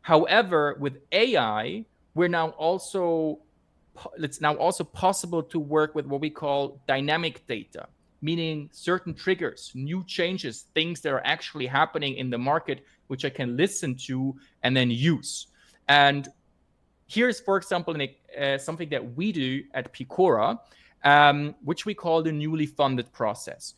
However, with AI, it's now also possible to work with what we call dynamic data, meaning certain triggers, new changes, things that are actually happening in the market, which I can listen to and then use. And here's, for example, something that we do at Peakora, which we call the newly funded process.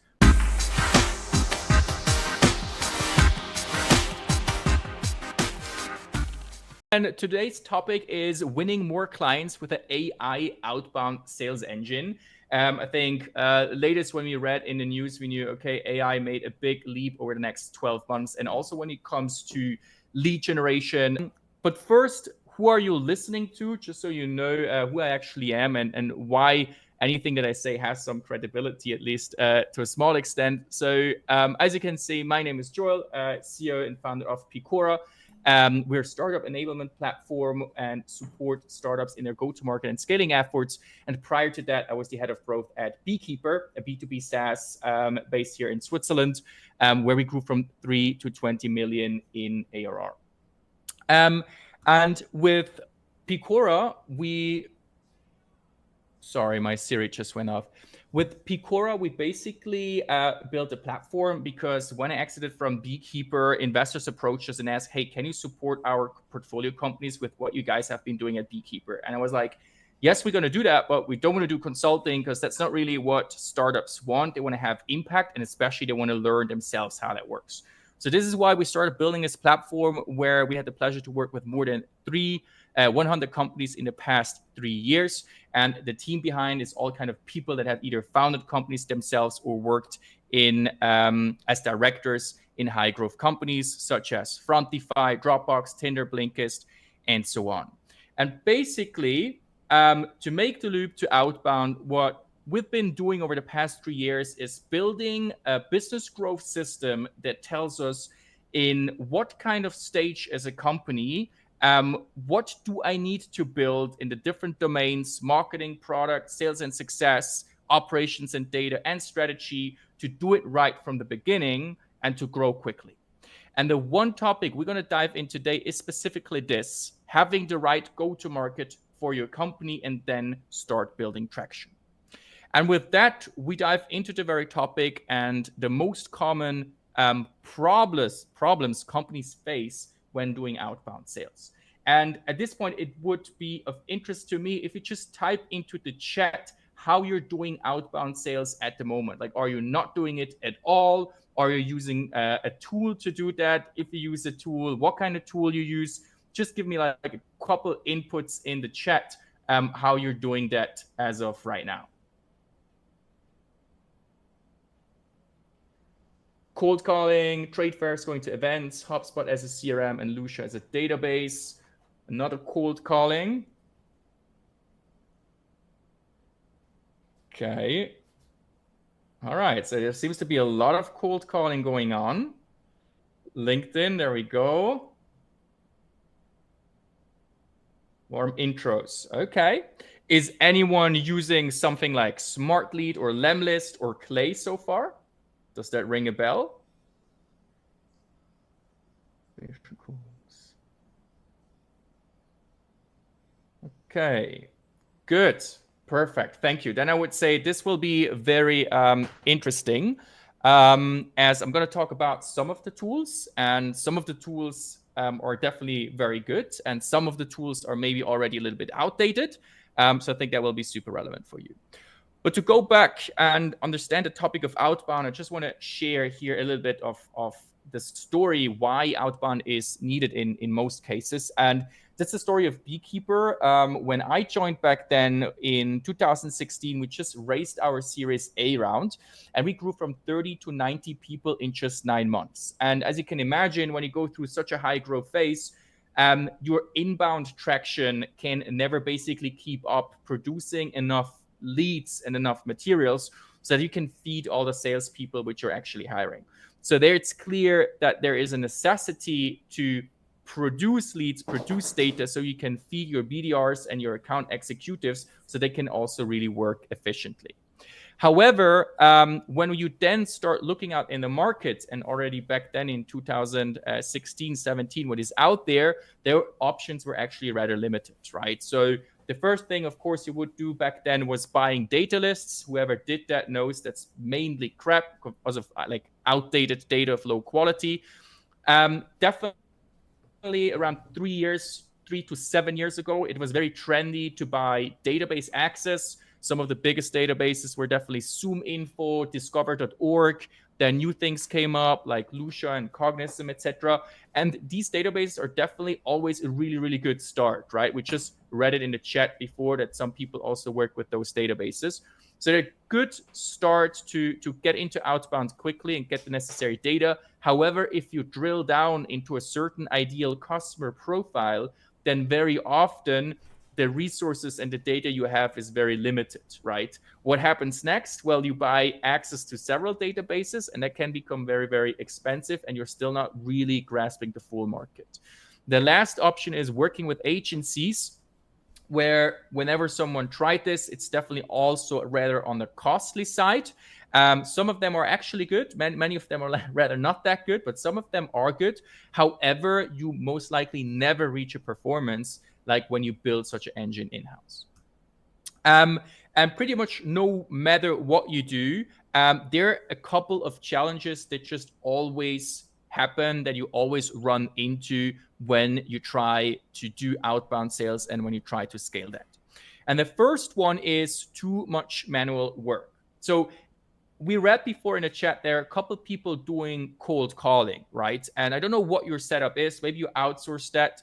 And today's topic is winning more clients with an AI outbound sales engine. I think latest when we read in the news, we knew, okay, AI made a big leap over the next 12 months. And also when it comes to lead generation. But first, who are you listening to? Just so you know who I actually am and why anything that I say has some credibility, at least to a small extent. So as you can see, my name is Joel, CEO and founder of Peakora. We're a startup enablement platform and support startups in their go-to-market and scaling efforts. And prior to that, I was the head of growth at Beekeeper, a B2B SaaS based here in Switzerland, where we grew from 3 to 20 million in ARR. And with Peakora, sorry, my Siri just went off. With Peakora, we basically built a platform because when I exited from Beekeeper, investors approached us and asked, hey, can you support our portfolio companies with what you guys have been doing at Beekeeper? And I was like, yes, we're going to do that, but we don't want to do consulting because that's not really what startups want. They want to have impact, and especially they want to learn themselves how that works. So this is why we started building this platform where we had the pleasure to work with more than 100 companies in the past 3 years. And the team behind is all kind of people that have either founded companies themselves or worked in as directors in high growth companies such as Frontify, Dropbox, Tinder, Blinkist, and so on. And basically, to make the loop to outbound, what we've been doing over the past 3 years is building a business growth system that tells us in what kind of stage as a company, what do I need to build in the different domains, marketing, product, sales and success, operations and data, and strategy to do it right from the beginning and to grow quickly. And the one topic we're going to dive in today is specifically this, having the right go-to-market for your company and then start building traction. And with that, we dive into the very topic and the most common problems companies face when doing outbound sales. And at this point, it would be of interest to me if you just type into the chat how you're doing outbound sales at the moment. Like, are you not doing it at all? Are you using a tool to do that? If you use a tool, what kind of tool you use? Just give me like a couple inputs in the chat how you're doing that as of right now. Cold calling, trade fairs, going to events, HubSpot as a CRM, and Lucia as a database. Another cold calling. Okay. All right, so there seems to be a lot of cold calling going on. LinkedIn, there we go. Warm intros, okay. Is anyone using something like SmartLead or Lemlist or Clay so far? Does that ring a bell? Okay, good, perfect, thank you. Then I would say this will be very interesting as I'm going to talk about some of the tools, and some of the tools are definitely very good, and some of the tools are maybe already a little bit outdated. So I think that will be super relevant for you. But to go back and understand the topic of outbound, I just want to share here a little bit of the story why outbound is needed in most cases. And that's the story of Beekeeper. When I joined back then in 2016, we just raised our Series A round, and we grew from 30 to 90 people in just 9 months. And as you can imagine, when you go through such a high growth phase, your inbound traction can never basically keep up producing enough leads and enough materials so that you can feed all the salespeople which you're actually hiring. So there it's clear that there is a necessity to produce leads, produce data, so you can feed your BDRs and your account executives so they can also really work efficiently. However, when you then start looking out in the market, and already back then in 2016, 17, what is out there, their options were actually rather limited, right? So the first thing, of course, you would do back then was buying data lists. Whoever did that knows that's mainly crap because of like outdated data of low quality. Definitely around 3 to 7 years ago, it was very trendy to buy database access. Some of the biggest databases were definitely ZoomInfo, Discover.org. Then new things came up like Lucia and Cognism, etc. And these databases are definitely always a really, really good start, right? We just read it in the chat before that some people also work with those databases. So they're a good start to get into outbound quickly and get the necessary data. However, if you drill down into a certain ideal customer profile, then very often the resources and the data you have is very limited, right? What happens next? Well, you buy access to several databases, and that can become very, very expensive, and you're still not really grasping the full market. The last option is working with agencies, where whenever someone tried this, it's definitely also rather on the costly side. Some of them are actually good. Many of them are rather not that good, but some of them are good. However, you most likely never reach a performance like when you build such an engine in-house. And pretty much no matter what you do, there are a couple of challenges that just always happen, that you always run into when you try to do outbound sales and when you try to scale that. And the first one is too much manual work. So we read before in the chat, there are a couple of people doing cold calling, right? And I don't know what your setup is. Maybe you outsource that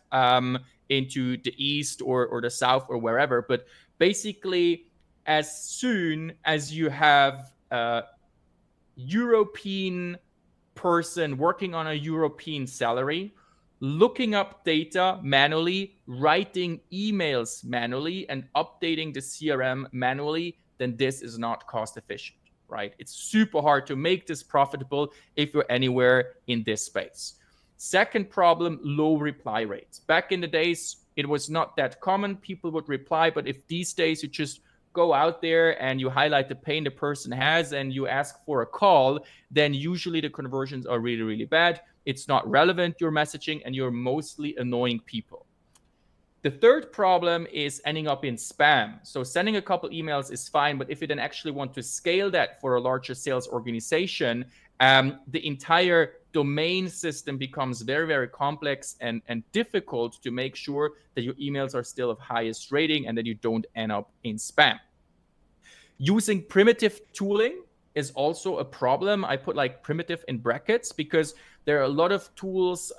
into the East or the South or wherever. But basically, as soon as you have a European person working on a European salary, looking up data manually, writing emails manually, and updating the CRM manually, then this is not cost efficient, right? It's super hard to make this profitable if you're anywhere in this space. Second problem, low reply rates. Back in the days, it was not that common. People would reply, but if these days you just go out there and you highlight the pain the person has and you ask for a call, then usually the conversions are really, really bad. It's not relevant, your messaging, and you're mostly annoying people. The third problem is ending up in spam. So sending a couple emails is fine, but if you then actually want to scale that for a larger sales organization, the entire domain system becomes very, very complex and difficult to make sure that your emails are still of highest rating and that you don't end up in spam. Using primitive tooling is also a problem. I put like primitive in brackets because there are a lot of tools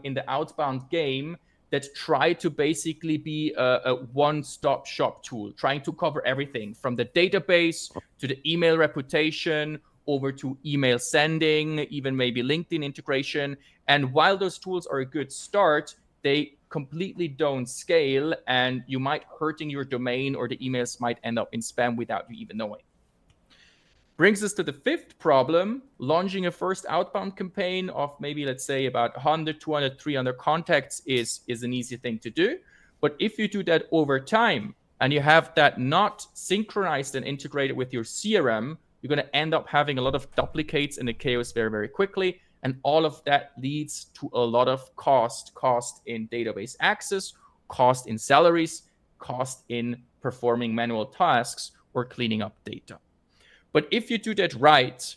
in the outbound game that try to basically be a one-stop shop tool, trying to cover everything from the database to the email reputation over to email sending, even maybe LinkedIn integration. And while those tools are a good start, they completely don't scale, and you might hurting your domain, or the emails might end up in spam without you even knowing. Brings us to the fifth problem. Launching a first outbound campaign of maybe, let's say, about 100, 200, 300 contacts is an easy thing to do. But if you do that over time and you have that not synchronized and integrated with your CRM, you're going to end up having a lot of duplicates in the chaos very, very quickly. And all of that leads to a lot of cost in database access, cost in salaries, cost in performing manual tasks or cleaning up data. But if you do that right,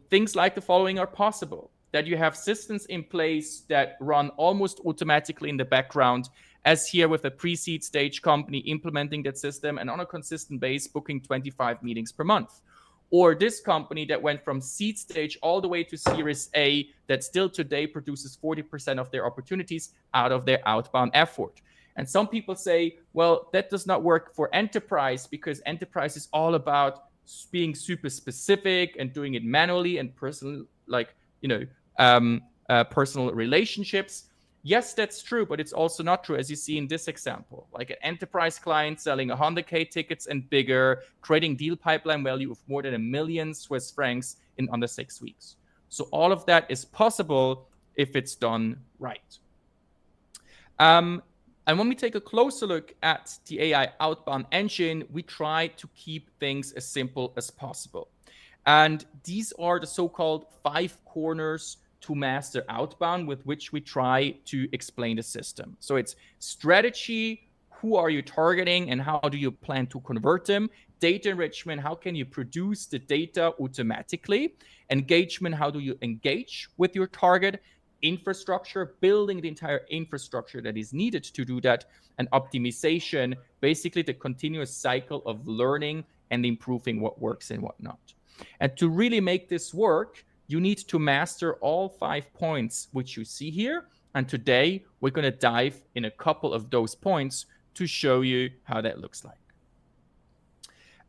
things like the following are possible. That you have systems in place that run almost automatically in the background, as here with a pre-seed stage company implementing that system and on a consistent base booking 25 meetings per month. Or this company that went from seed stage all the way to Series A that still today produces 40% of their opportunities out of their outbound effort. And some people say, well, that does not work for enterprise because enterprise is all about being super specific and doing it manually and personal, like, personal relationships. Yes, that's true, but it's also not true, as you see in this example. Like an enterprise client selling 100K tickets and bigger, creating deal pipeline value of more than $1 million Swiss francs in under 6 weeks. So all of that is possible if it's done right. And when we take a closer look at the AI outbound engine, we try to keep things as simple as possible. And these are the so-called 5 corners to master outbound with which we try to explain the system. So it's strategy, who are you targeting and how do you plan to convert them? Data enrichment, how can you produce the data automatically? Engagement, how do you engage with your target? Infrastructure, building the entire infrastructure that is needed to do that. And optimization, basically the continuous cycle of learning and improving what works and what not. And to really make this work, you need to master all 5 points which you see here. And today we're going to dive in a couple of those points to show you how that looks like.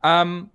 I'm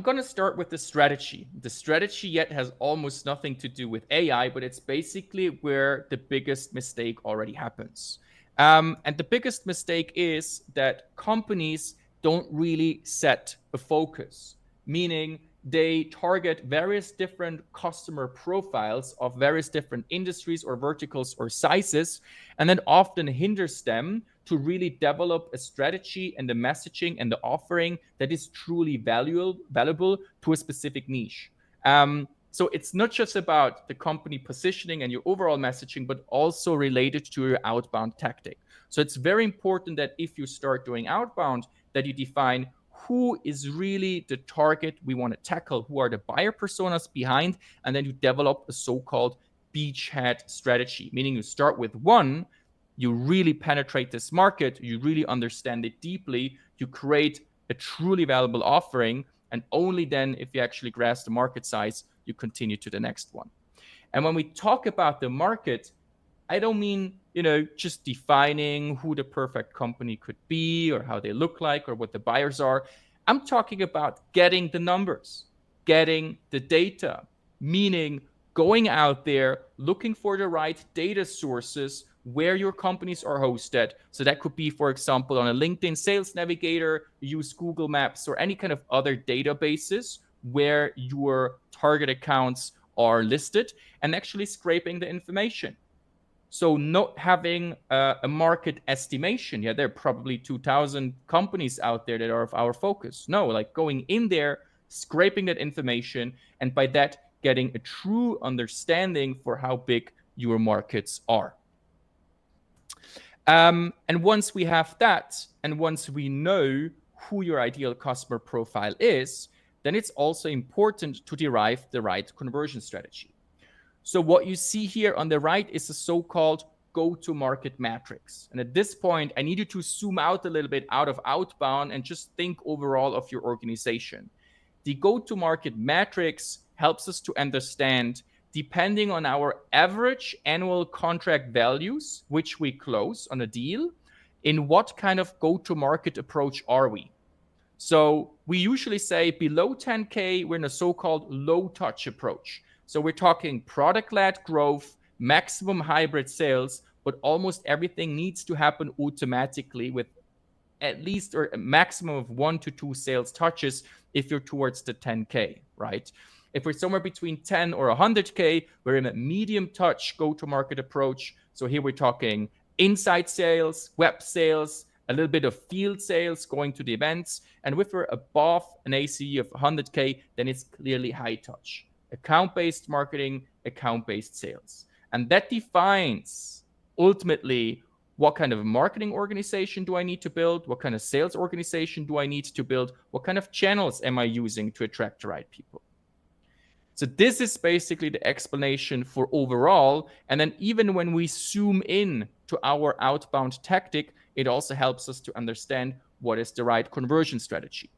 going to start with the strategy. The strategy yet has almost nothing to do with AI, but it's basically where the biggest mistake already happens. And the biggest mistake is that companies don't really set a focus, meaning they target various different customer profiles of various different industries or verticals or sizes, and then often hinders them to really develop a strategy and the messaging and the offering that is truly valuable to a specific niche. So it's not just about the company positioning and your overall messaging, but also related to your outbound tactic. So it's very important that if you start doing outbound, that you define who is really the target we want to tackle, who are the buyer personas behind, and then you develop a so-called beachhead strategy, meaning you start with one, you really penetrate this market, you really understand it deeply, you create a truly valuable offering, and only then, if you actually grasp the market size, you continue to the next one. And when we talk about the market, I don't mean, just defining who the perfect company could be or how they look like or what the buyers are. I'm talking about getting the numbers, getting the data, meaning going out there, looking for the right data sources where your companies are hosted. So that could be, for example, on a LinkedIn Sales Navigator, use Google Maps or any kind of other databases where your target accounts are listed and actually scraping the information. So not having a market estimation. Yeah, there are probably 2,000 companies out there that are of our focus. No, like going in there, scraping that information, and by that getting a true understanding for how big your markets are. And once we have that, and once we know who your ideal customer profile is, then it's also important to derive the right conversion strategy. So what you see here on the right is a so-called go-to-market matrix. And at this point, I need you to zoom out a little bit out of outbound and just think overall of your organization. The go-to-market matrix helps us to understand, depending on our average annual contract values, which we close on a deal, in what kind of go-to-market approach are we? So we usually say below 10K, we're in a so-called low-touch approach. So we're talking product-led growth, maximum hybrid sales, but almost everything needs to happen automatically with at least or a maximum of 1 to 2 sales touches if you're towards the 10K, right? If we're somewhere between 10 or 100K, we're in a medium touch go-to-market approach. So here we're talking inside sales, web sales, a little bit of field sales, going to the events. And if we're above an ACE of 100K, then it's clearly high touch. Account-based marketing, account-based sales. And that defines ultimately what kind of marketing organization do I need to build? What kind of sales organization do I need to build? What kind of channels am I using to attract the right people? So this is basically the explanation for overall. And then even when we zoom in to our outbound tactic, it also helps us to understand what is the right conversion strategy.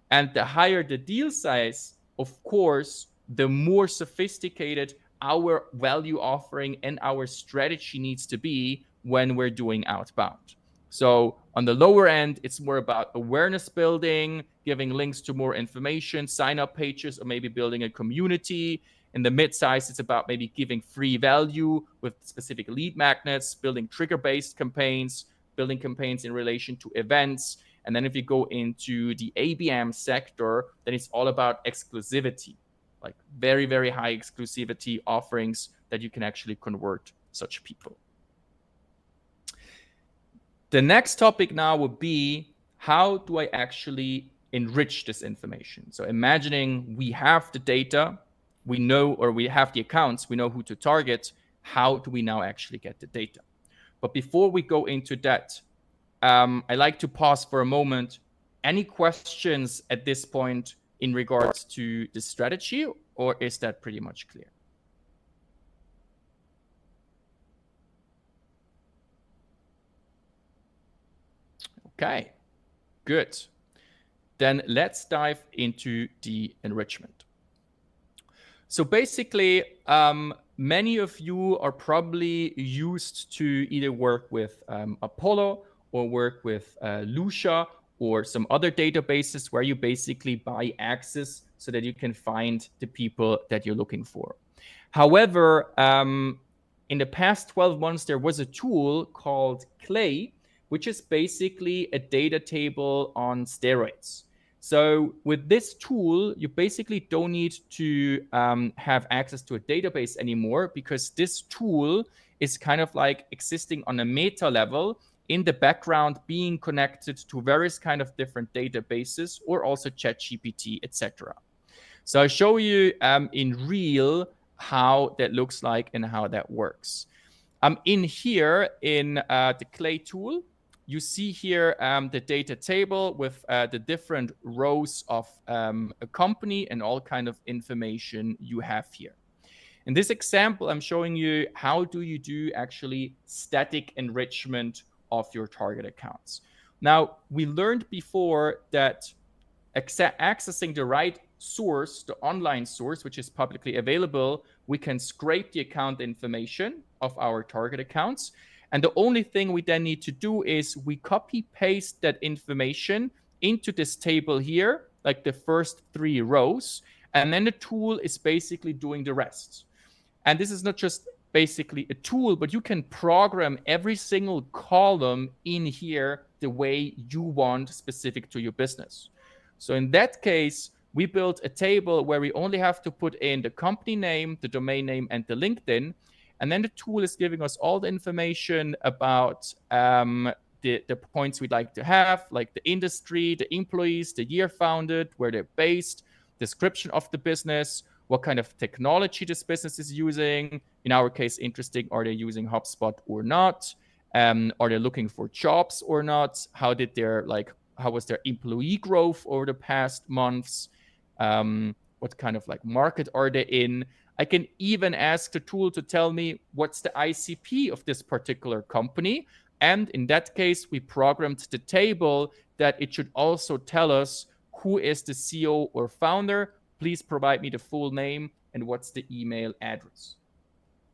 And the higher the deal size, of course, the more sophisticated our value offering and our strategy needs to be when we're doing outbound. So on the lower end, it's more about awareness building, giving links to more information, sign-up pages, or maybe building a community. In the mid-size, it's about maybe giving free value with specific lead magnets, building trigger-based campaigns, building campaigns in relation to events. And then if you go into the ABM sector, then it's all about exclusivity, like very, very high exclusivity offerings that you can actually convert such people. The next topic now would be, how do I actually enrich this information? So imagining we have the data, we know, or we have the accounts, we know who to target. How do we now actually get the data? But before we go into that, I like to pause for a moment. Any questions at this point in regards to the strategy, or is that pretty much clear? Okay, good. Then let's dive into the enrichment. So basically, many of you are probably used to either work with Apollo or work with Lucia or some other databases where you basically buy access so that you can find the people that you're looking for. However, in the past 12 months, there was a tool called Clay, which is basically a data table on steroids. So with this tool, you basically don't need to have access to a database anymore, because this tool is kind of like existing on a meta level in the background, being connected to various kind of different databases or also ChatGPT, etc. So I'll show you in real how that looks like and how that works. In here, in the Clay tool, you see here the data table with the different rows of a company and all kind of information you have here. In this example, I'm showing you how do you do actually static enrichment of your target accounts. Now, we learned before that accessing the right source, the online source, which is publicly available, we can scrape the account information of our target accounts. And the only thing we then need to do is we copy paste that information into this table here, like the first 3 rows. And then the tool is basically doing the rest. And this is not just basically a tool, but you can program every single column in here the way you want, specific to your business. So in that case, we built a table where we only have to put in the company name, the domain name, and the LinkedIn. And then the tool is giving us all the information about the points we'd like to have, like the industry, the employees, the year founded, where they're based, description of the business, what kind of technology this business is using. In our case, interesting, are they using HubSpot or not? Are they looking for jobs or not? How was their employee growth over the past months? What kind of market are they in? I can even ask the tool to tell me what's the ICP of this particular company. And in that case, we programmed the table that it should also tell us who is the CEO or founder. Please provide me the full name and what's the email address.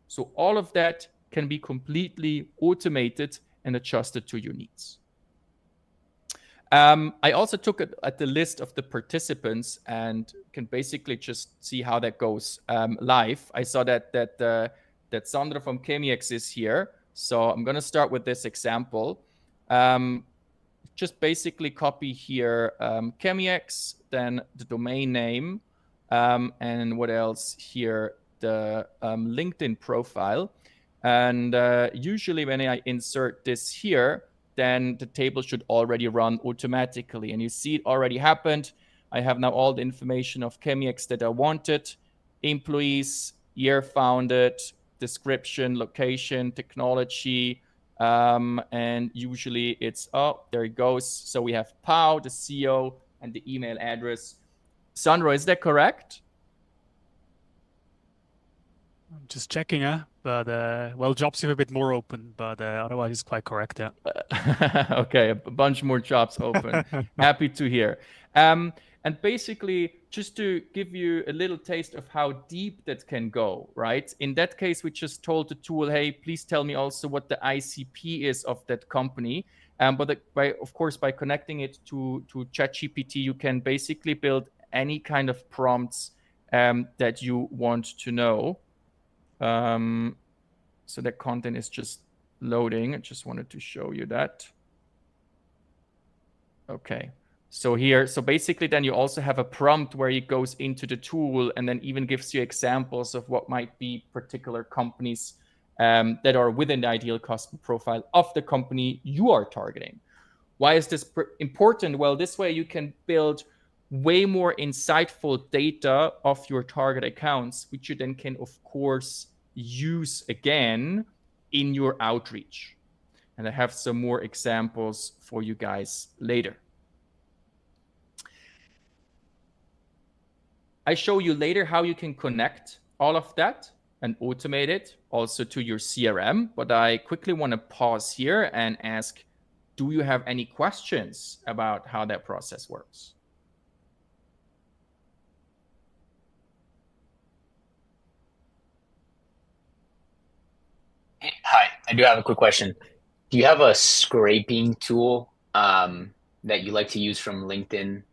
So all of that can be completely automated and adjusted to your needs. I also took it at the list of the participants and can basically just see how that goes live. I saw that Sandra from Chemiex is here. So I'm going to start with this example. Just basically copy here Chemiex, then the domain name, and what else here, the LinkedIn profile. And usually when I insert this here, then the table should already run automatically. And you see it already happened. I have now all the information of Chemiex that I wanted: employees, year founded, description, location, technology, and usually it's, there it goes. So we have Pau, the CEO, and the email address. Sandro, is that correct? I'm just checking, but well, jobs have a bit more open, but otherwise it's quite correct, yeah. Okay, a bunch more jobs open. Happy to hear. And basically, just to give you a little taste of how deep that can go, right? In that case, we just told the tool, hey, please tell me also what the ICP is of that company. But of course, by connecting it to ChatGPT, you can basically build any kind of prompts that you want to know. So that content is just loading. I just wanted to show you that. Okay. So here, so basically then you also have a prompt where it goes into the tool and then even gives you examples of what might be particular companies that are within the ideal customer profile of the company you are targeting. Why is this important? Well, this way you can build way more insightful data of your target accounts, which you then can, of course, use again in your outreach. And I have some more examples for you guys later. I show you later how you can connect all of that and automate it also to your CRM. But I quickly want to pause here and ask, do you have any questions about how that process works? Hi, I do have a quick question. Do you have a scraping tool that you like to use from LinkedIn,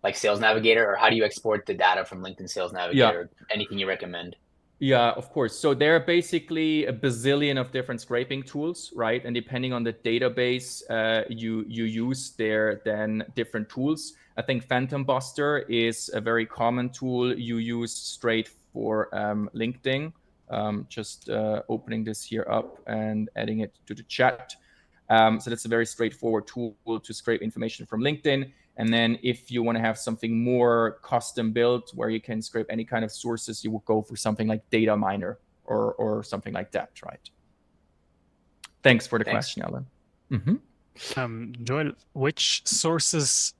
like Sales Navigator, or how do you export the data from LinkedIn Sales Navigator? Anything you recommend? Yeah, of course. So there are basically a bazillion of different scraping tools, right? And depending on the database you use, there then different tools. I think Phantom Buster is a very common tool you use straight for LinkedIn. Just opening this here up and adding it to the chat. So that's a very straightforward tool to scrape information from LinkedIn. And then if you want to have something more custom built where you can scrape any kind of sources, you will go for something like Data Miner or something like that, right? Thanks for the question, Alan. Joel, which sources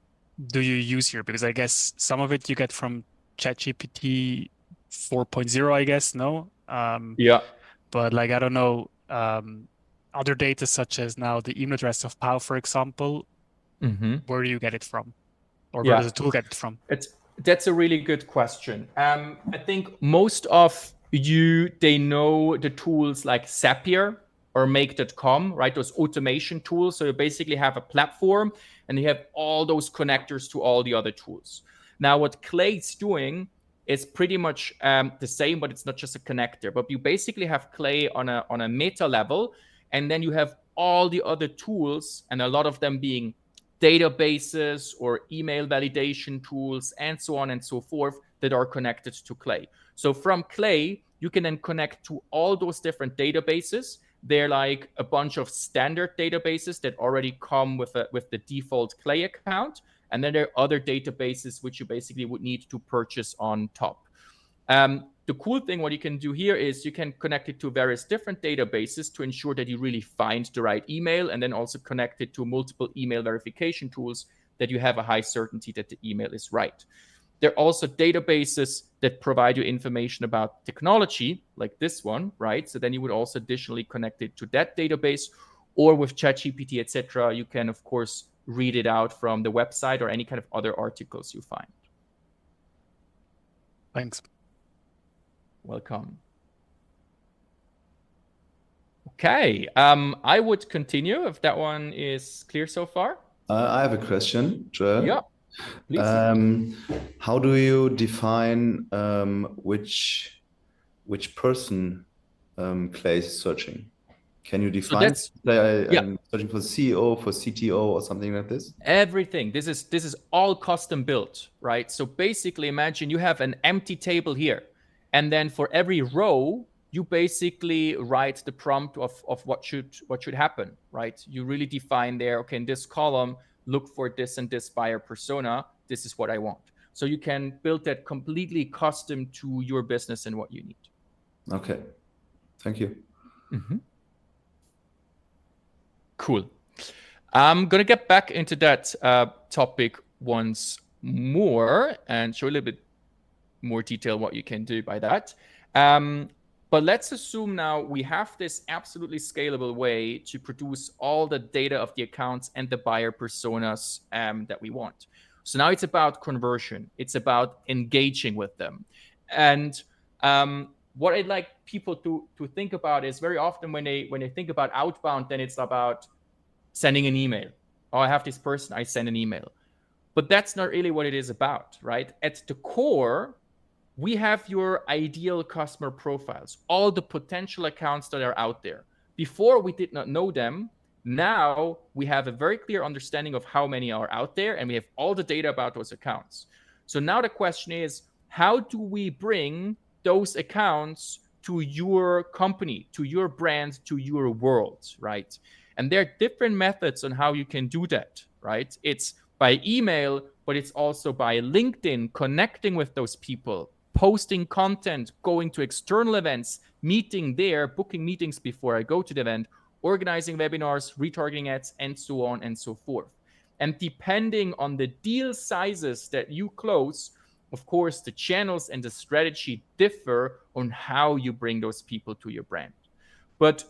do you use here? Because I guess some of it you get from ChatGPT 4.0, I guess, no? Yeah. But like, I don't know, other data such as now the email address of Pau, for example, where do you get it from? Or where does the tool get it from? That's a really good question. I think most of you, they know the tools like Zapier or Make.com, right? Those automation tools. So you basically have a platform and you have all those connectors to all the other tools. Now, what Clay's doing is pretty much the same, but it's not just a connector. But you basically have Clay on a meta level, and then you have all the other tools, and a lot of them being databases or email validation tools and so on and so forth that are connected to Clay. So from Clay, you can then connect to all those different databases. They're like a bunch of standard databases that already come with the default Clay account. And then there are other databases which you basically would need to purchase on top. The cool thing, what you can do here is you can connect it to various different databases to ensure that you really find the right email, and then also connect it to multiple email verification tools that you have a high certainty that the email is right. There are also databases that provide you information about technology, like this one, right? So then you would also additionally connect it to that database, or with ChatGPT, etc. You can, of course, read it out from the website or any kind of other articles you find. Thanks. Welcome. Okay, I would continue if that one is clear so far. I have a question, Joel. Yeah, please. How do you define which person Clay is searching? Can you define? I'm searching for CEO, for CTO, or something like this? Everything. This is all custom built, right? So basically, imagine you have an empty table here, and then for every row, you basically write the prompt of what should happen, right? You really define there, okay, in this column, look for this and this buyer persona. This is what I want. So you can build that completely custom to your business and what you need. Okay, thank you. Cool. I'm going to get back into that topic once more and show a little bit more detail what you can do by that. But let's assume now we have this absolutely scalable way to produce all the data of the accounts and the buyer personas that we want. So now it's about conversion. It's about engaging with them. And what I'd like people to think about is very often when they think about outbound, then it's about sending an email. Oh, I have this person, I send an email. But that's not really what it is about, right? At the core, we have your ideal customer profiles, all the potential accounts that are out there. Before, we did not know them. Now we have a very clear understanding of how many are out there, and we have all the data about those accounts. So now the question is, how do we bring those accounts to your company, to your brand, to your world, right? And there are different methods on how you can do that, right? It's by email, but it's also by LinkedIn, connecting with those people, posting content, going to external events, meeting there, booking meetings before I go to the event, organizing webinars, retargeting ads, and so on and so forth. And depending on the deal sizes that you close, of course, the channels and the strategy differ on how you bring those people to your brand. But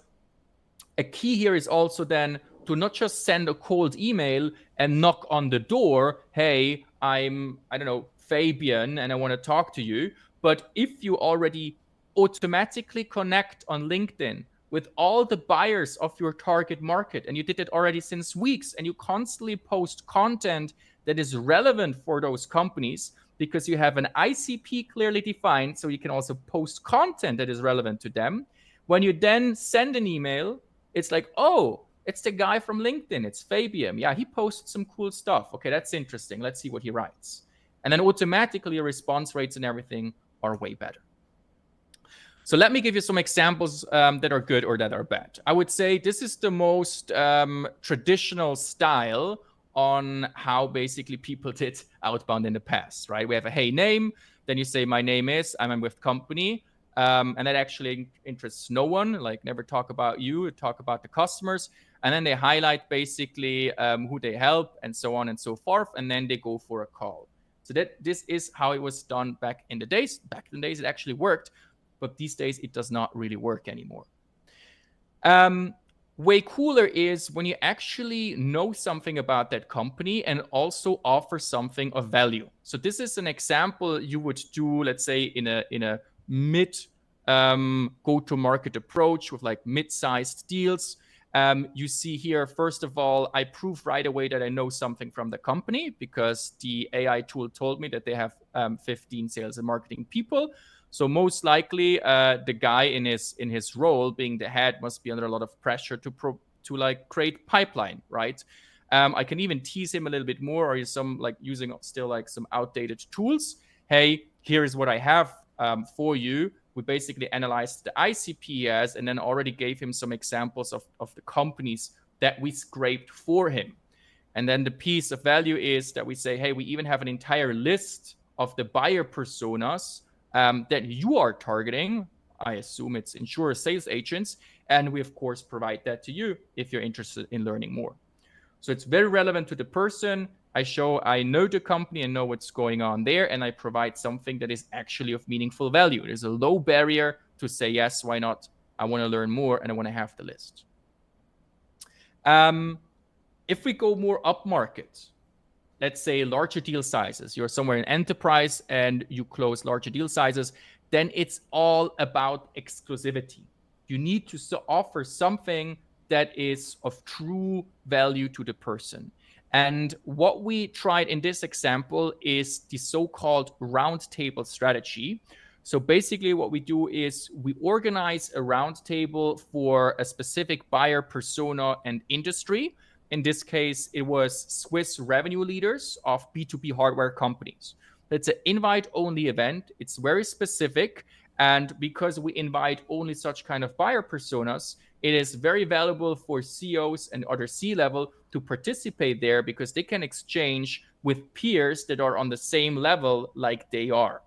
a key here is also then to not just send a cold email and knock on the door, hey, I don't know, Fabian, and I want to talk to you. But if you already automatically connect on LinkedIn with all the buyers of your target market, and you did it already since weeks, and you constantly post content that is relevant for those companies because you have an ICP clearly defined, so you can also post content that is relevant to them. When you then send an email, it's like, oh, it's the guy from LinkedIn. It's Fabian. Yeah, he posted some cool stuff. Okay, that's interesting. Let's see what he writes. And then automatically your response rates and everything are way better. So let me give you some examples that are good or that are bad. I would say this is the most traditional style on how basically people did outbound in the past, right? We have a hey name, then you say my name is, I'm with company, and that actually interests no one, like never talk about you, talk about the customers, and then they highlight basically who they help and so on and so forth, and then they go for a call. So this is how it was done back in the days. Back in the days it actually worked, but these days it does not really work anymore. Way cooler is when you actually know something about that company and also offer something of value. So this is an example you would do, let's say, in a mid go-to-market approach with like mid-sized deals. You see here, first of all, I prove right away that I know something from the company because the AI tool told me that they have 15 sales and marketing people. So most likely, the guy in his role, being the head, must be under a lot of pressure to like create pipeline, right? I can even tease him a little bit more, or some like using still like some outdated tools. Hey, here is what I have for you. We basically analyzed the ICP he has, and then already gave him some examples of the companies that we scraped for him. And then the piece of value is that we say, hey, we even have an entire list of the buyer personas that you are targeting. I assume it's insurer sales agents. And we, of course, provide that to you if you're interested in learning more. So it's very relevant to the person. I show I know the company and know what's going on there, and I provide something that is actually of meaningful value. There's a low barrier to say, yes, why not? I want to learn more and I want to have the list. If we go more upmarket, let's say larger deal sizes, you're somewhere in enterprise and you close larger deal sizes, then it's all about exclusivity. You need to offer something that is of true value to the person. And what we tried in this example is the so-called roundtable strategy. So basically what we do is we organize a roundtable for a specific buyer persona and industry. In this case, it was Swiss revenue leaders of B2B hardware companies. It's an invite-only event. It's very specific. And because we invite only such kind of buyer personas, it is very valuable for CEOs and other C-level to participate there because they can exchange with peers that are on the same level like they are.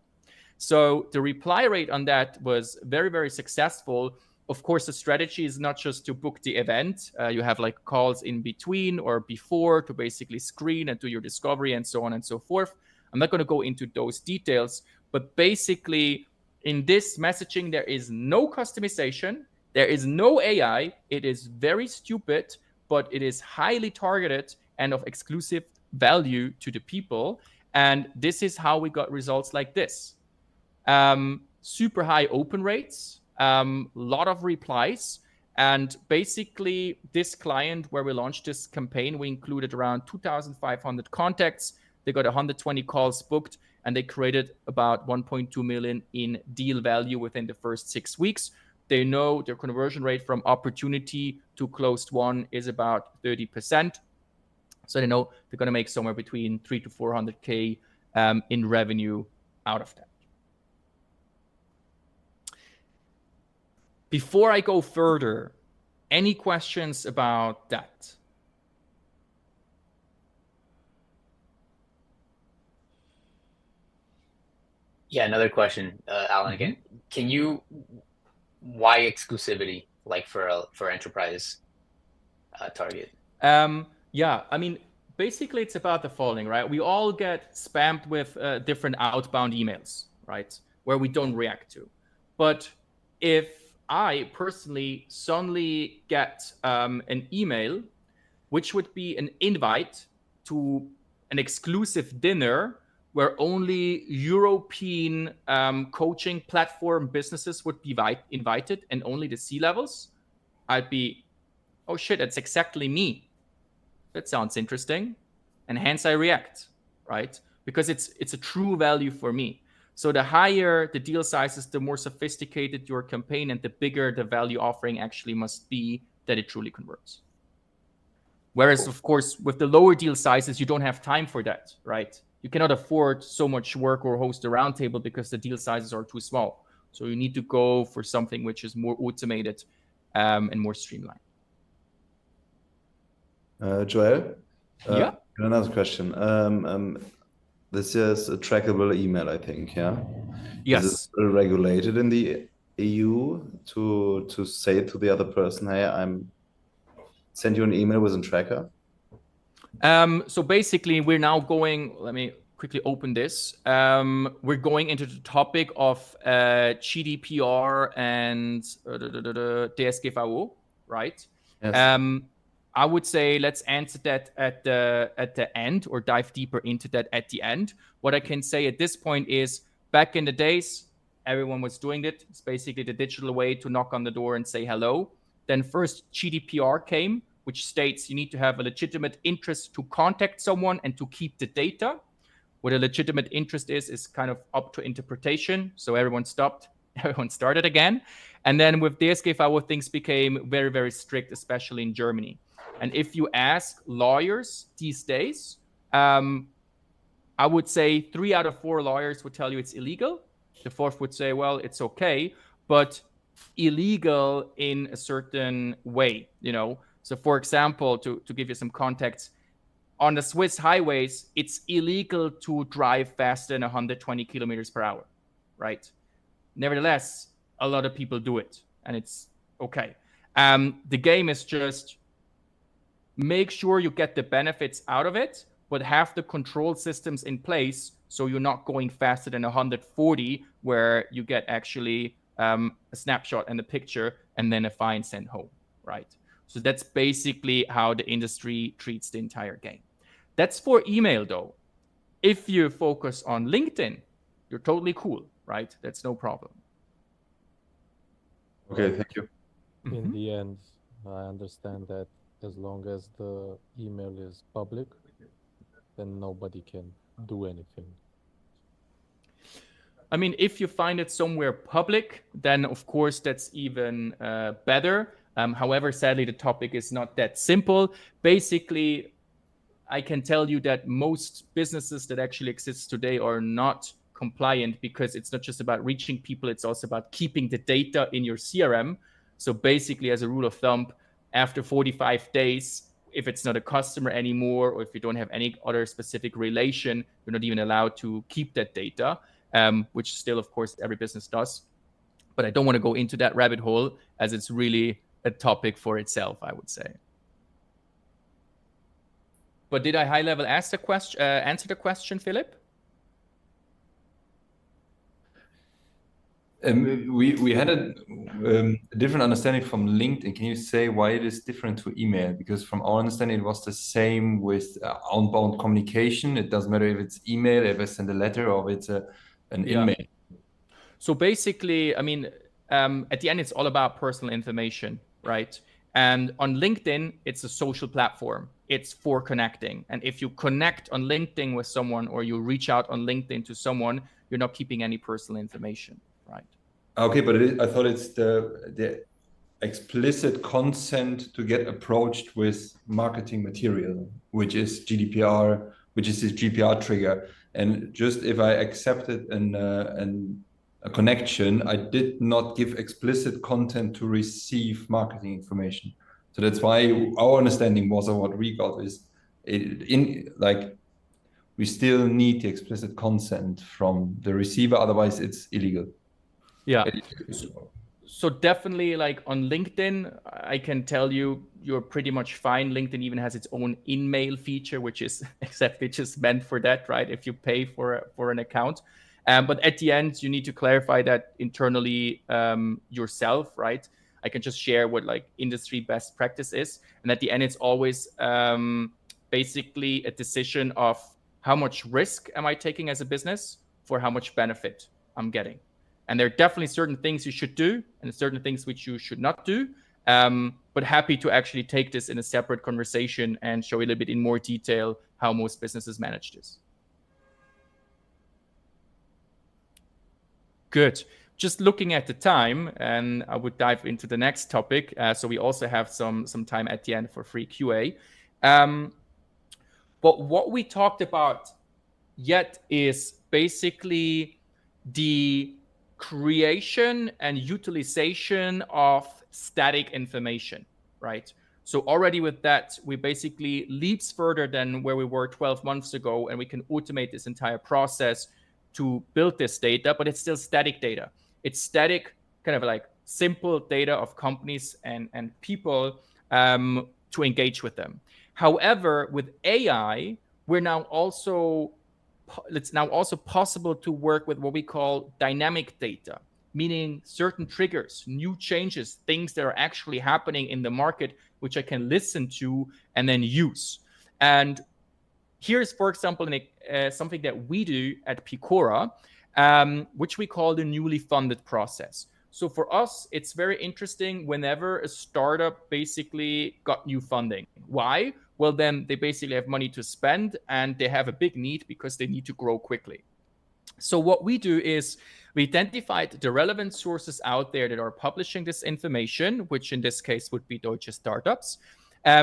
So the reply rate on that was very, very successful. Of course, the strategy is not just to book the event. You have like calls in between or before to basically screen and do your discovery and so on and so forth. I'm not going to go into those details, but basically in this messaging, there is no customization. There is no AI. It is very stupid, but it is highly targeted and of exclusive value to the people. And this is how we got results like this. Super high open rates, lot of replies. And basically this client where we launched this campaign, we included around 2,500 contacts. They got 120 calls booked and they created about 1.2 million in deal value within the first 6 weeks. They know their conversion rate from opportunity to closed one is about 30%. So they know they're going to make somewhere between 300 to 400K in revenue out of that. Before I go further, any questions about that? Yeah, another question, Alan, again. Why exclusivity, like for enterprise target? Yeah, I mean, basically it's about the following, right? We all get spammed with different outbound emails, right? Where we don't react to. But if I personally suddenly get an email, which would be an invite to an exclusive dinner where only European coaching platform businesses would be invited and only the C-levels, I'd be, oh shit, that's exactly me. That sounds interesting. And hence I react, right? Because it's a true value for me. So the higher the deal sizes, the more sophisticated your campaign and the bigger the value offering actually must be that it truly converts. Whereas, of course, with the lower deal sizes, you don't have time for that, right? You cannot afford so much work or host a roundtable because the deal sizes are too small. So you need to go for something which is more automated and more streamlined. Joel? Yeah. Another question. This is a trackable email, I think, yeah? Yes. Is it regulated in the EU to say to the other person, hey, I'm send you an email with a tracker? So basically, we're now going, let me quickly open this. We're going into the topic of GDPR and DSGVO, right? Yes. I would say let's answer that at the end, or dive deeper into that at the end. What I can say at this point is, back in the days, everyone was doing it. It's basically the digital way to knock on the door and say hello. Then first GDPR came, which states you need to have a legitimate interest to contact someone and to keep the data. What a legitimate interest is kind of up to interpretation. So everyone stopped, everyone started again. And then with DSGVO, things became very, very strict, especially in Germany. And if you ask lawyers these days, I would say 3 out of 4 lawyers would tell you it's illegal. The fourth would say, well, it's okay, but illegal in a certain way, you know. So for example, to give you some context, on the Swiss highways, it's illegal to drive faster than 120 kilometers per hour, right? Nevertheless, a lot of people do it, and it's okay. The game is just make sure you get the benefits out of it, but have the control systems in place so you're not going faster than 140, where you get actually a snapshot and a picture and then a fine sent home, right? So that's basically how the industry treats the entire game. That's for email, though. If you focus on LinkedIn, you're totally cool, right? That's no problem. Okay, thank you. In the end, I understand that as long as the email is public, then nobody can do anything. I mean, if you find it somewhere public, then of course that's even better. However, sadly, the topic is not that simple. Basically, I can tell you that most businesses that actually exist today are not compliant, because it's not just about reaching people, it's also about keeping the data in your CRM. So basically, as a rule of thumb, after 45 days, if it's not a customer anymore, or if you don't have any other specific relation, you're not even allowed to keep that data, which still, of course, every business does. But I don't want to go into that rabbit hole, as it's really a topic for itself, I would say. But did I high level answer the question, Philip? We had a different understanding from LinkedIn. Can you say why it is different to email? Because from our understanding, it was the same with outbound communication. It doesn't matter if it's email, if I send a letter, or if it's an email. So basically, I mean, at the end, it's all about personal information, right? And on LinkedIn, it's a social platform. It's for connecting. And if you connect on LinkedIn with someone, or you reach out on LinkedIn to someone, you're not keeping any personal information, right? Okay, but I thought it's the explicit consent to get approached with marketing material, which is GDPR, which is this GDPR trigger. And just if I accepted a connection, I did not give explicit content to receive marketing information. So that's why our understanding was, or what we got is, we still need the explicit consent from the receiver, otherwise it's illegal. Yeah. So definitely, like on LinkedIn, I can tell you, you're pretty much fine. LinkedIn even has its own in-mail feature, which is exactly just meant for that, right? If you pay for an account. But at the end, you need to clarify that internally yourself, right? I can just share what like industry best practice is. And at the end, it's always basically a decision of how much risk am I taking as a business for how much benefit I'm getting. And there are definitely certain things you should do and certain things which you should not do. But happy to actually take this in a separate conversation and show you a little bit in more detail how most businesses manage this. Good. Just looking at the time, and I would dive into the next topic. So we also have some time at the end for free QA. But what we talked about yet is basically the creation and utilization of static information, right? So already with that, we basically leaps further than where we were 12 months ago, and we can automate this entire process to build this data, but it's still static data. It's static, kind of like simple data of companies and people to engage with them. However, with AI, it's now also possible to work with what we call dynamic data, meaning certain triggers, new changes, things that are actually happening in the market, which I can listen to and then use. And here's, for example, something that we do at Peakora, which we call the newly funded process. So for us, it's very interesting whenever a startup basically got new funding. Why? Well, then they basically have money to spend and they have a big need because they need to grow quickly. So what we do is we identified the relevant sources out there that are publishing this information, which in this case would be Deutsche Startups.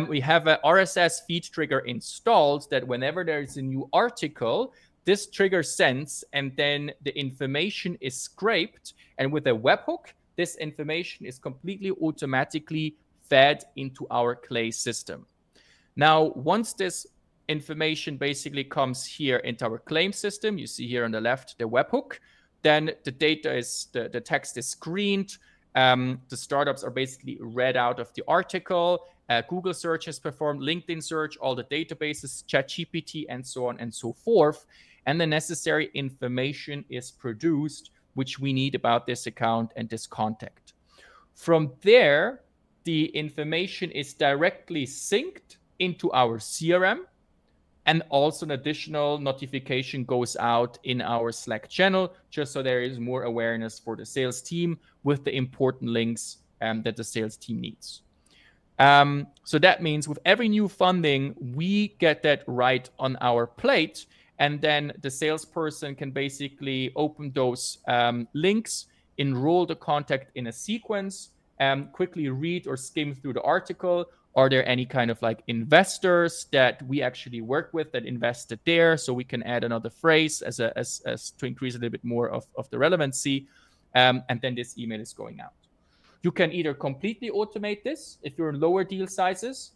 We have a RSS feed trigger installed that whenever there is a new article, this trigger sends and then the information is scraped. And with a webhook, this information is completely automatically fed into our Clay system. Now, once this information basically comes here into our claim system, you see here on the left the webhook, then the data is, the text is screened. The startups are basically read out of the article. Google search is performed, LinkedIn search, all the databases, ChatGPT, and so on and so forth. And the necessary information is produced, which we need about this account and this contact. From there, the information is directly synced into our CRM, and also an additional notification goes out in our Slack channel, just so there is more awareness for the sales team with the important links that the sales team needs. So that means with every new funding, we get that right on our plate, and then the salesperson can basically open those links, enroll the contact in a sequence, quickly read or skim through the article. Are there any kind of like investors that we actually work with that invested there? So we can add another phrase as to increase a little bit more of the relevancy. And then this email is going out. You can either completely automate this if you're in lower deal sizes,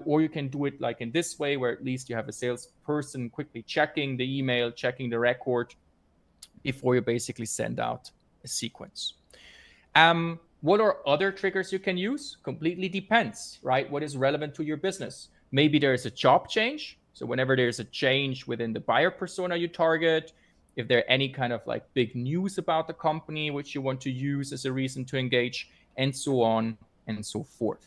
or you can do it like in this way, where at least you have a salesperson quickly checking the email, checking the record before you basically send out a sequence. What are other triggers you can use? Completely depends, right? What is relevant to your business? Maybe there is a job change. So whenever there's a change within the buyer persona you target, if there are any kind of like big news about the company, which you want to use as a reason to engage, and so on and so forth.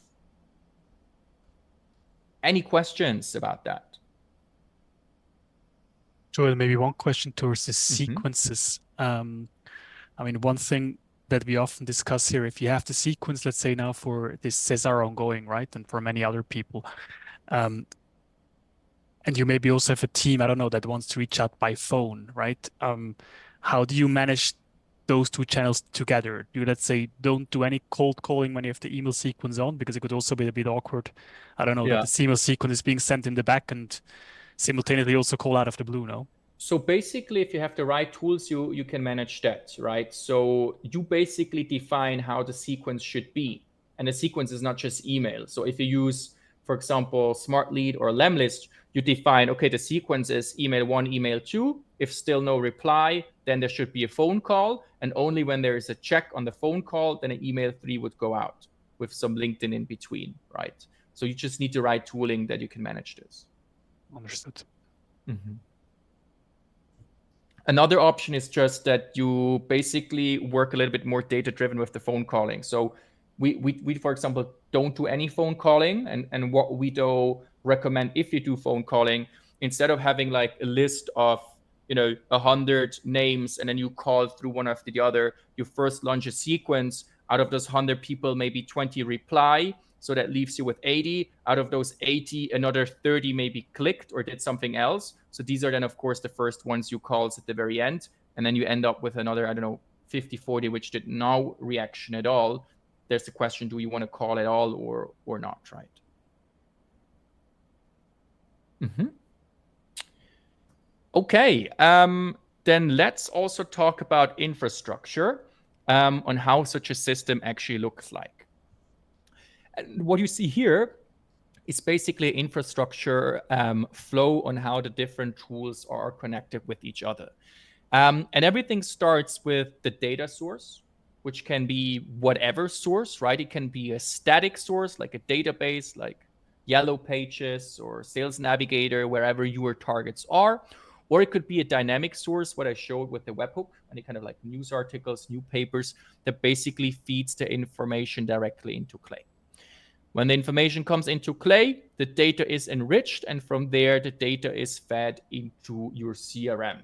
Any questions about that? Joel, maybe one question towards the sequences. I mean, one thing that we often discuss here, if you have the sequence, let's say now for this Cesar ongoing, right, and for many other people, and you maybe also have a team, I don't know, that wants to reach out by phone, right? How do you manage those two channels together? You, let's say, don't do any cold calling when you have the email sequence on, because it could also be a bit awkward. I don't know, that the email sequence is being sent in the back and simultaneously also call out of the blue, no? So basically, if you have the right tools, you can manage that, right? So you basically define how the sequence should be. And the sequence is not just email. So if you use, for example, Smart Lead or Lemlist, you define, okay, the sequence is email 1, email 2. If still no reply, then there should be a phone call. And only when there is a check on the phone call, then an email 3 would go out with some LinkedIn in between, right? So you just need the right tooling that you can manage this. Understood. Mm-hmm. Another option is just that you basically work a little bit more data-driven with the phone calling. So we for example, don't do any phone calling. And what we do recommend if you do phone calling, instead of having like a list of 100 names and then you call through one after the other, you first launch a sequence. Out of those 100 people, maybe 20 reply. So that leaves you with 80. Out of those 80, another 30 maybe clicked or did something else. So these are then, of course, the first ones you calls at the very end. And then you end up with another, 50, 40, which did no reaction at all. There's the question, do you want to call at all or not, right? Mm-hmm. Okay, then let's also talk about infrastructure on how such a system actually looks like. And what you see here is basically infrastructure flow on how the different tools are connected with each other. And everything starts with the data source, which can be whatever source, right? It can be a static source, like a database, like Yellow Pages or Sales Navigator, wherever your targets are. Or it could be a dynamic source, what I showed with the webhook, any kind of like news articles, new papers that basically feeds the information directly into Clay. When the information comes into Clay, the data is enriched, and from there, the data is fed into your CRM.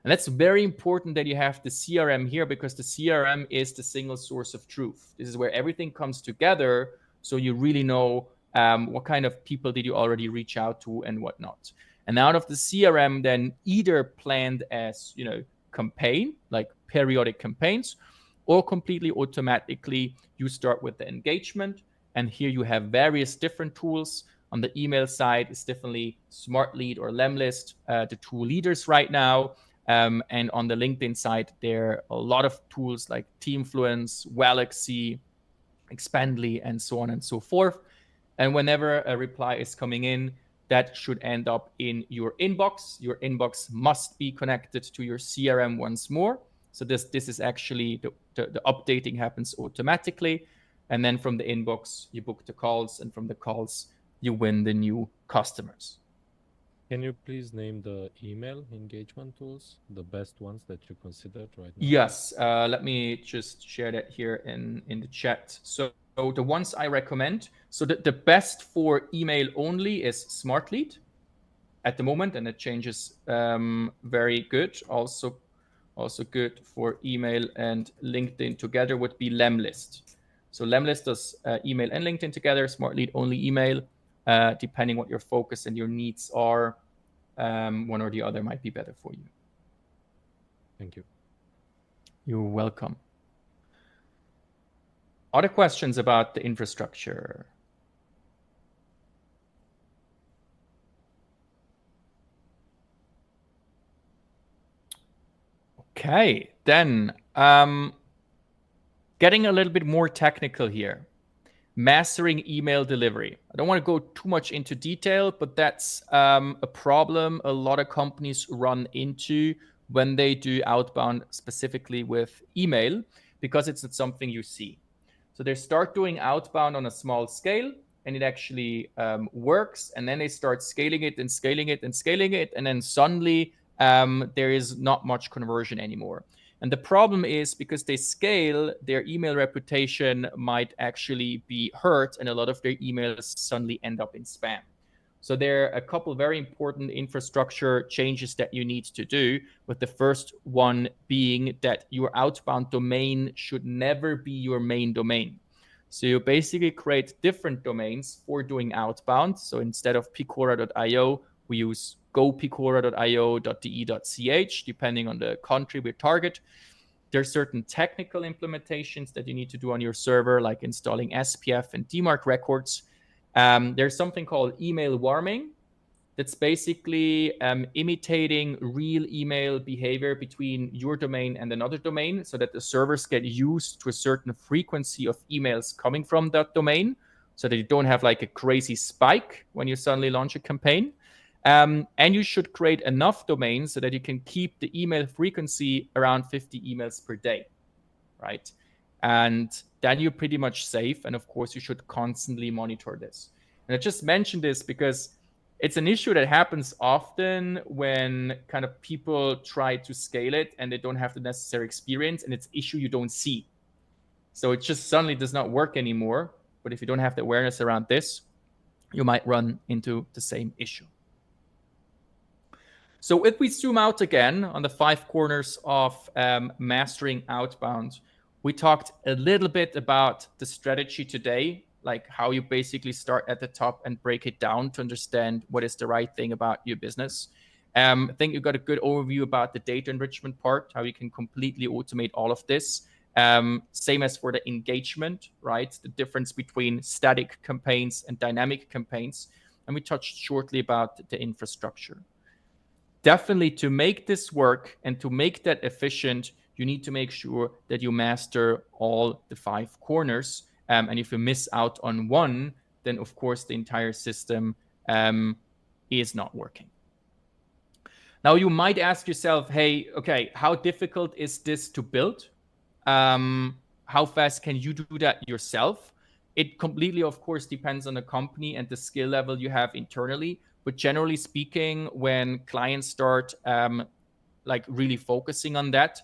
And that's very important that you have the CRM here, because the CRM is the single source of truth. This is where everything comes together, so you really know what kind of people did you already reach out to and whatnot. And out of the CRM, then either planned as campaign, like periodic campaigns, or completely automatically, you start with the engagement. And here you have various different tools. On the email side, it's definitely Smart Lead or Lemlist, the two leaders right now. And on the LinkedIn side, there are a lot of tools like Teamfluence, Galaxy, Expandly, and so on and so forth. And whenever a reply is coming in, that should end up in your inbox. Your inbox must be connected to your CRM once more. So this is actually the updating happens automatically. And then from the inbox, you book the calls, and from the calls, you win the new customers. Can you please name the email engagement tools, the best ones that you considered right now? Yes, let me just share that here in the chat. So the ones I recommend, so the best for email only is Smart Lead at the moment, and it changes very good. Also good for email and LinkedIn together would be Lemlist. So Lemlist does email and LinkedIn together, Smart Lead only email. Depending what your focus and your needs are, one or the other might be better for you. Thank you. You're welcome. Other questions about the infrastructure? Okay, then getting a little bit more technical here. Mastering email delivery. I don't want to go too much into detail, but that's a problem a lot of companies run into when they do outbound, specifically with email, because it's not something you see. So they start doing outbound on a small scale, and it actually works. And then they start scaling it and scaling it and scaling it. And then suddenly there is not much conversion anymore. And the problem is because they scale, their email reputation might actually be hurt, and a lot of their emails suddenly end up in spam. So there are a couple very important infrastructure changes that you need to do, with the first one being that your outbound domain should never be your main domain. So you basically create different domains for doing outbound. So instead of Peakora.io, we use gopicora.io.de.ch, depending on the country we target. There's certain technical implementations that you need to do on your server, like installing SPF and DMARC records. There's something called email warming, that's basically imitating real email behavior between your domain and another domain, so that the servers get used to a certain frequency of emails coming from that domain, so that you don't have like a crazy spike when you suddenly launch a campaign. And you should create enough domains so that you can keep the email frequency around 50 emails per day, right? And then you're pretty much safe. And of course, you should constantly monitor this. And I just mentioned this because it's an issue that happens often when kind of people try to scale it and they don't have the necessary experience, and it's an issue you don't see. So it just suddenly does not work anymore. But if you don't have the awareness around this, you might run into the same issue. So if we zoom out again on the 5 corners of mastering outbound, we talked a little bit about the strategy today, like how you basically start at the top and break it down to understand what is the right thing about your business. I think you got a good overview about the data enrichment part, how you can completely automate all of this. Same as for the engagement, right? The difference between static campaigns and dynamic campaigns. And we touched shortly about the infrastructure. Definitely, to make this work and to make that efficient, you need to make sure that you master all the 5 corners. And if you miss out on one, then of course the entire system is not working. Now you might ask yourself, hey, okay, how difficult is this to build? How fast can you do that yourself? It completely, of course, depends on the company and the skill level you have internally. But generally speaking, when clients start like really focusing on that,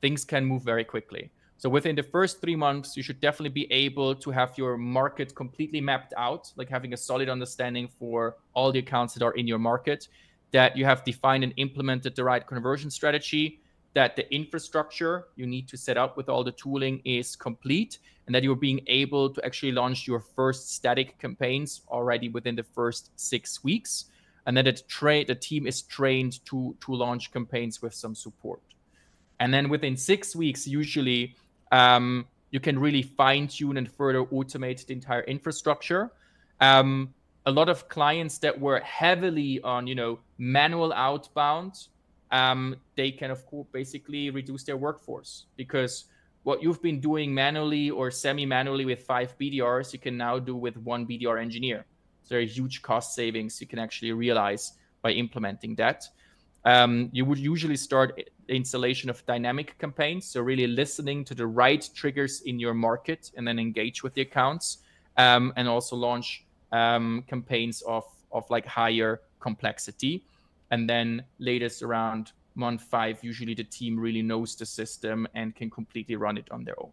things can move very quickly. So within the first 3 months, you should definitely be able to have your market completely mapped out, like having a solid understanding for all the accounts that are in your market, that you have defined and implemented the right conversion strategy, that the infrastructure you need to set up with all the tooling is complete, and that you're being able to actually launch your first static campaigns already within the first 6 weeks, and then the team is trained to launch campaigns with some support. And then within 6 weeks, usually, you can really fine-tune and further automate the entire infrastructure. A lot of clients that were heavily on, manual outbound, they can, of course, basically reduce their workforce, because what you've been doing manually or semi-manually with 5 BDRs, you can now do with 1 BDR engineer. So there are huge cost savings you can actually realize by implementing that. You would usually start the installation of dynamic campaigns, so really listening to the right triggers in your market and then engage with the accounts, and also launch campaigns of like higher complexity. And then latest around month 5, usually the team really knows the system and can completely run it on their own.